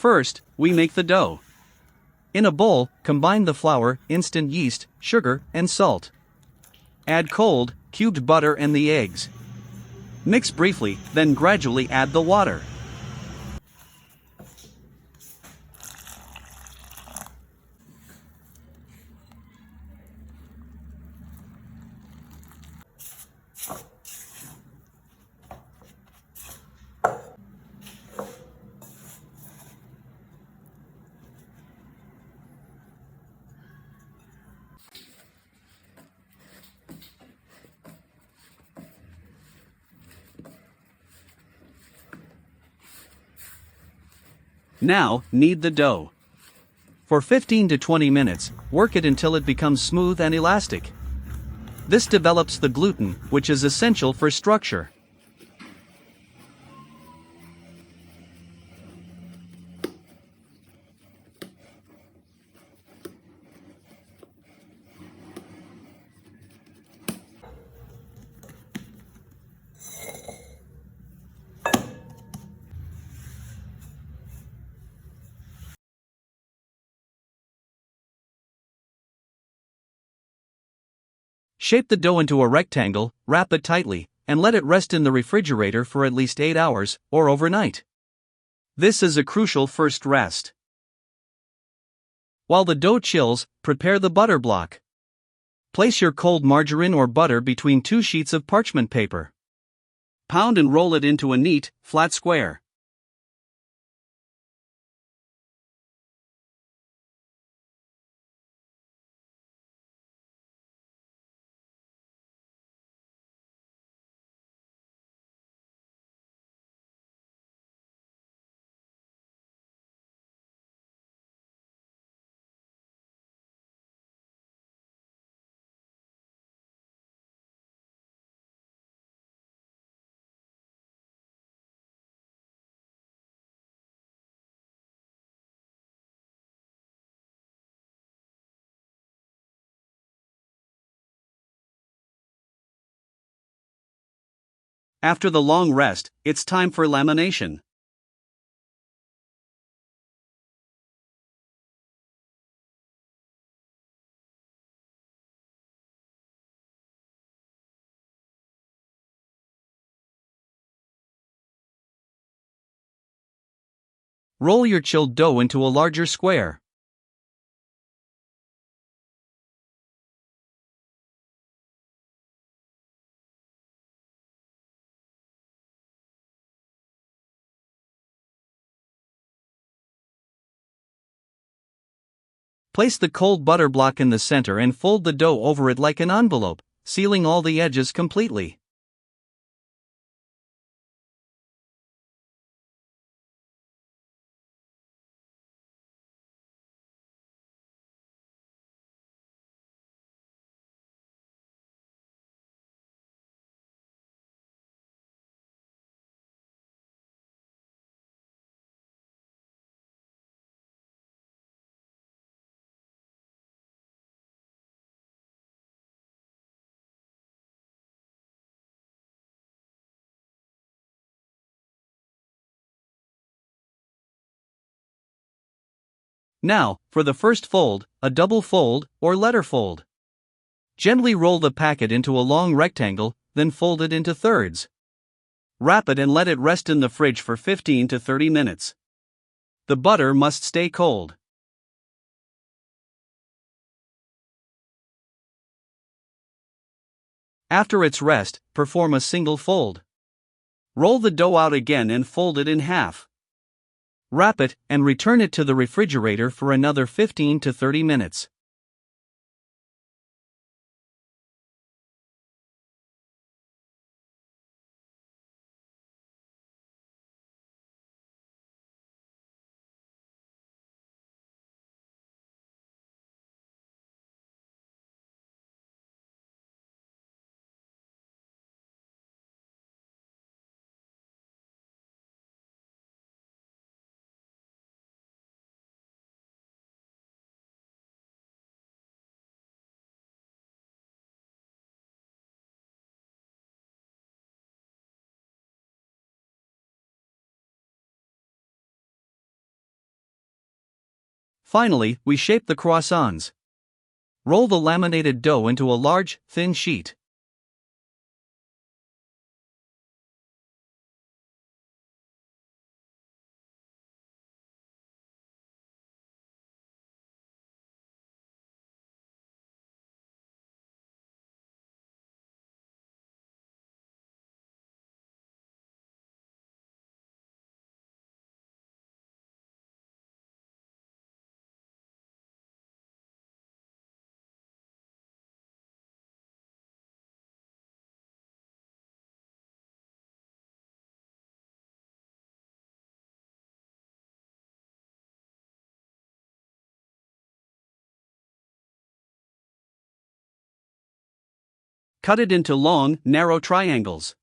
First, we make the dough. In a bowl, combine the flour, instant yeast, sugar, and salt. Add cold, cubed butter and the eggs. Mix briefly, then gradually add the water. Now, knead the dough. For 15 to 20 minutes, work it until it becomes smooth and elastic. This develops the gluten, which is essential for structure. Shape the dough into a rectangle, wrap it tightly, and let it rest in the refrigerator for at least 8 hours, or overnight. This is a crucial first rest. While the dough chills, prepare the butter block. Place your cold margarine or butter between 2 sheets of parchment paper. Pound and roll it into a neat, flat square. After the long rest, it's time for lamination. Roll your chilled dough into a larger square. Place the cold butter block in the center and fold the dough over it like an envelope, sealing all the edges completely. Now, for the first fold, a double fold, or letter fold. Gently roll the packet into a long rectangle, then fold it into thirds. Wrap it and let it rest in the fridge for 15 to 30 minutes. The butter must stay cold. After its rest, perform a single fold. Roll the dough out again and fold it in half. Wrap it and return it to the refrigerator for another 15 to 30 minutes. Finally, we shape the croissants. Roll the laminated dough into a large, thin sheet. Cut it into long, narrow triangles.